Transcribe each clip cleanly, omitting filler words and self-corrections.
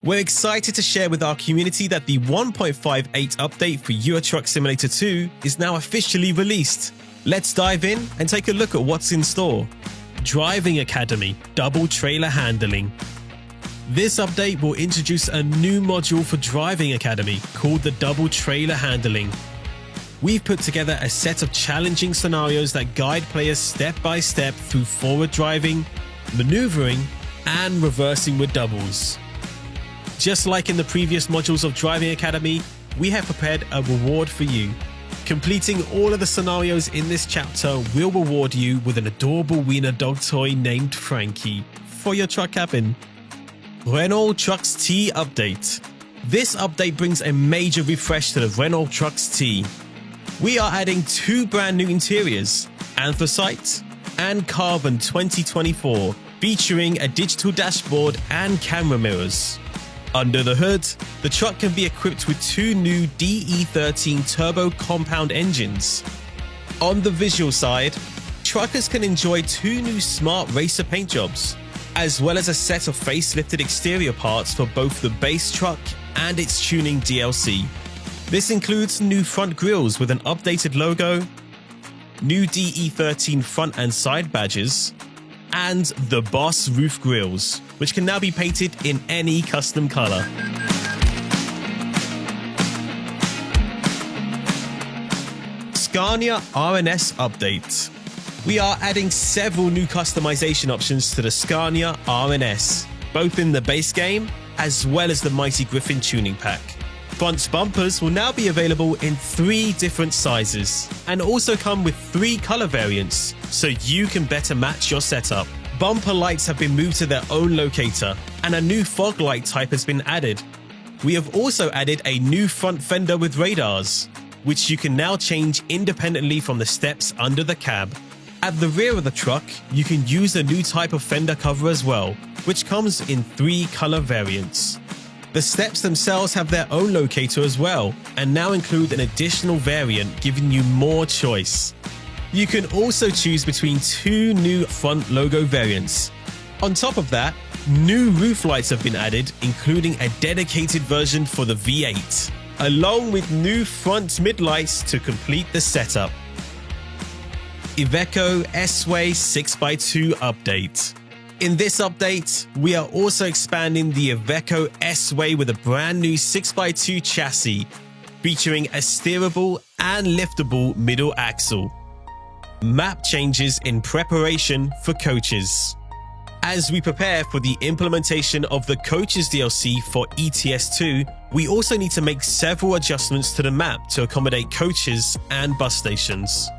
We're excited to share with our community that the 1.58 update for Euro Truck Simulator 2 is now officially released. Let's dive in and take a look at what's in store. Driving Academy Double Trailer Handling. This update will introduce a new module for Driving Academy called the Double Trailer Handling. We've put together a set of challenging scenarios that guide players step by step through forward driving, maneuvering, and reversing with doubles. Just like in the previous modules of Driving Academy, we have prepared a reward for you. Completing all of the scenarios in this chapter will reward you with an adorable wiener dog toy named Frankie for your truck cabin. Renault Trucks T update. This update brings a major refresh to the Renault Trucks T. We are adding two brand new interiors, Anthracite and Carbon 2024, featuring a digital dashboard and camera mirrors. Under the hood, the truck can be equipped with two new DE13 turbo compound engines. On the visual side, truckers can enjoy two new smart racer paint jobs, as well as a set of facelifted exterior parts for both the base truck and its tuning DLC. This includes new front grills with an updated logo, new DE13 front and side badges, and the Boss roof grills, which can now be painted in any custom color. Scania RNS update. We are adding several new customization options to the Scania RNS, both in the base game as well as the Mighty Griffin tuning pack. Front bumpers will now be available in 3 different sizes and also come with 3 color variants, so you can better match your setup. Bumper lights have been moved to their own locator, and a new fog light type has been added. We have also added a new front fender with radars, which you can now change independently from the steps under the cab. At the rear of the truck, you can use a new type of fender cover as well, which comes in 3 color variants. The steps themselves have their own locator as well, and now include an additional variant giving you more choice. You can also choose between 2 new front logo variants. On top of that, new roof lights have been added, including a dedicated version for the V8, along with new front mid lights to complete the setup. Iveco S-Way 6x2 update. In this update, we are also expanding the Iveco S-Way with a brand new 6x2 chassis, featuring a steerable and liftable middle axle. Map changes in preparation for coaches. As we prepare for the implementation of the coaches DLC for ETS2, we also need to make several adjustments to the map to accommodate coaches and bus stations.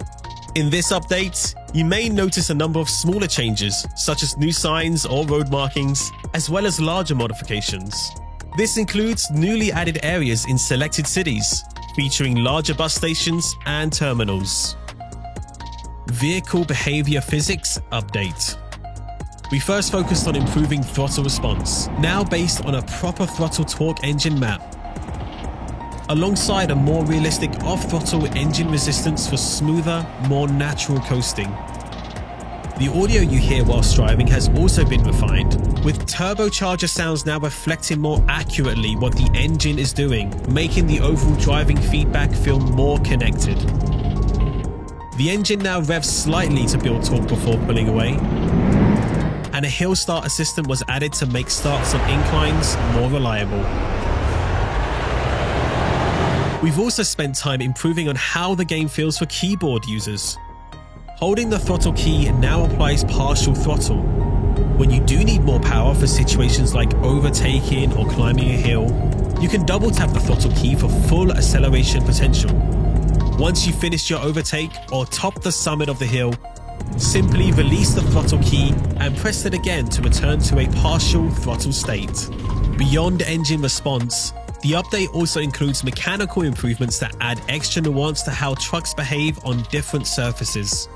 In this update, you may notice a number of smaller changes, such as new signs or road markings, as well as larger modifications. This includes newly added areas in selected cities, featuring larger bus stations and terminals. Vehicle Behavior Physics update. We first focused on improving throttle response, now based on a proper throttle torque engine map, alongside a more realistic off-throttle engine resistance for smoother, more natural coasting. The audio you hear whilst driving has also been refined, with turbocharger sounds now reflecting more accurately what the engine is doing, making the overall driving feedback feel more connected. The engine now revs slightly to build torque before pulling away, and a hill start assistant was added to make starts on inclines more reliable. We've also spent time improving on how the game feels for keyboard users. Holding the throttle key now applies partial throttle. When you do need more power for situations like overtaking or climbing a hill, you can double tap the throttle key for full acceleration potential. Once you've finished your overtake or topped the summit of the hill, simply release the throttle key and press it again to return to a partial throttle state. Beyond engine response, the update also includes mechanical improvements that add extra nuance to how trucks behave on different surfaces.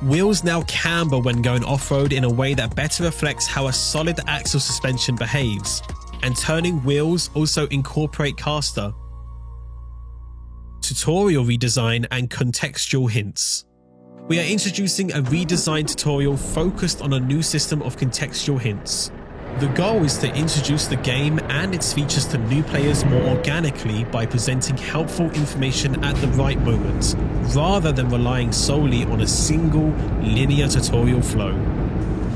Wheels now camber when going off-road in a way that better reflects how a solid axle suspension behaves, and turning wheels also incorporate caster. Tutorial redesign and contextual hints. We are introducing a redesigned tutorial focused on a new system of contextual hints. The goal is to introduce the game and its features to new players more organically by presenting helpful information at the right moment, rather than relying solely on a single linear tutorial flow.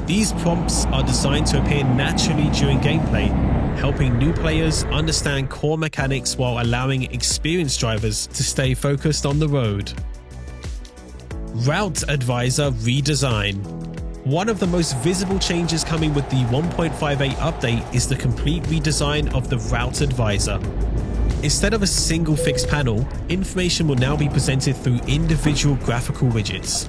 These prompts are designed to appear naturally during gameplay, helping new players understand core mechanics while allowing experienced drivers to stay focused on the road. Route Advisor Redesign. One of the most visible changes coming with the 1.58 update is the complete redesign of the Route Advisor. Instead of a single fixed panel, information will now be presented through individual graphical widgets.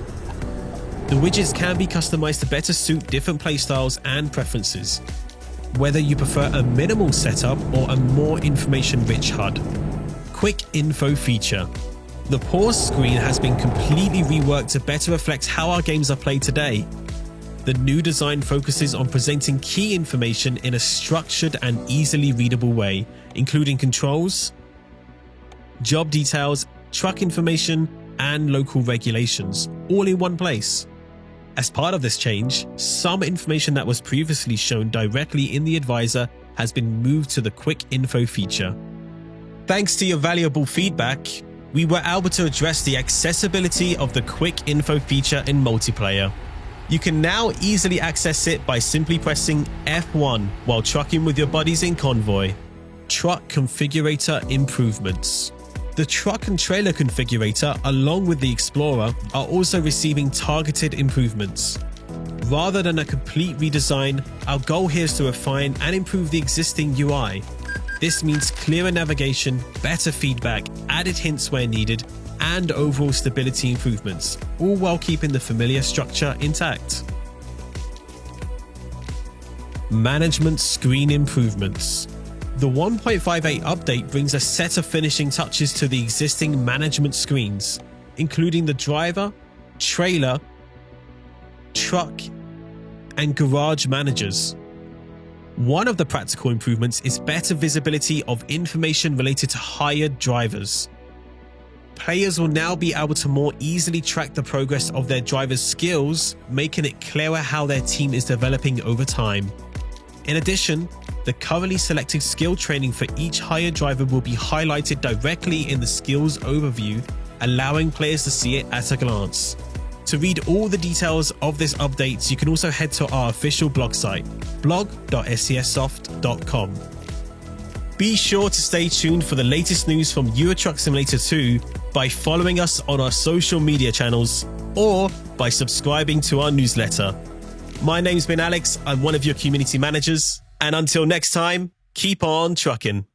The widgets can be customized to better suit different playstyles and preferences, whether you prefer a minimal setup or a more information-rich HUD. Quick Info feature. The pause screen has been completely reworked to better reflect how our games are played today. The new design focuses on presenting key information in a structured and easily readable way, including controls, job details, truck information, and local regulations, all in one place. As part of this change, some information that was previously shown directly in the advisor has been moved to the Quick Info feature. Thanks to your valuable feedback, we were able to address the accessibility of the Quick Info feature in multiplayer. You can now easily access it by simply pressing F1 while trucking with your buddies in convoy. Truck Configurator Improvements. The truck and trailer configurator, along with the Explorer, are also receiving targeted improvements. Rather than a complete redesign, our goal here is to refine and improve the existing UI. This means clearer navigation, better feedback, added hints where needed, and overall stability improvements, all while keeping the familiar structure intact. Management Screen Improvements. The 1.58 update brings a set of finishing touches to the existing management screens, including the driver, trailer, truck, and garage managers. One of the practical improvements is better visibility of information related to hired drivers. Players will now be able to more easily track the progress of their drivers' skills, making it clearer how their team is developing over time. In addition, the currently selected skill training for each hired driver will be highlighted directly in the skills overview, allowing players to see it at a glance. To read all the details of this update, you can also head to our official blog site, blog.scsoft.com. Be sure to stay tuned for the latest news from Euro Truck Simulator 2 by following us on our social media channels or by subscribing to our newsletter. My name's been Alex, I'm one of your community managers, and until next time, keep on trucking.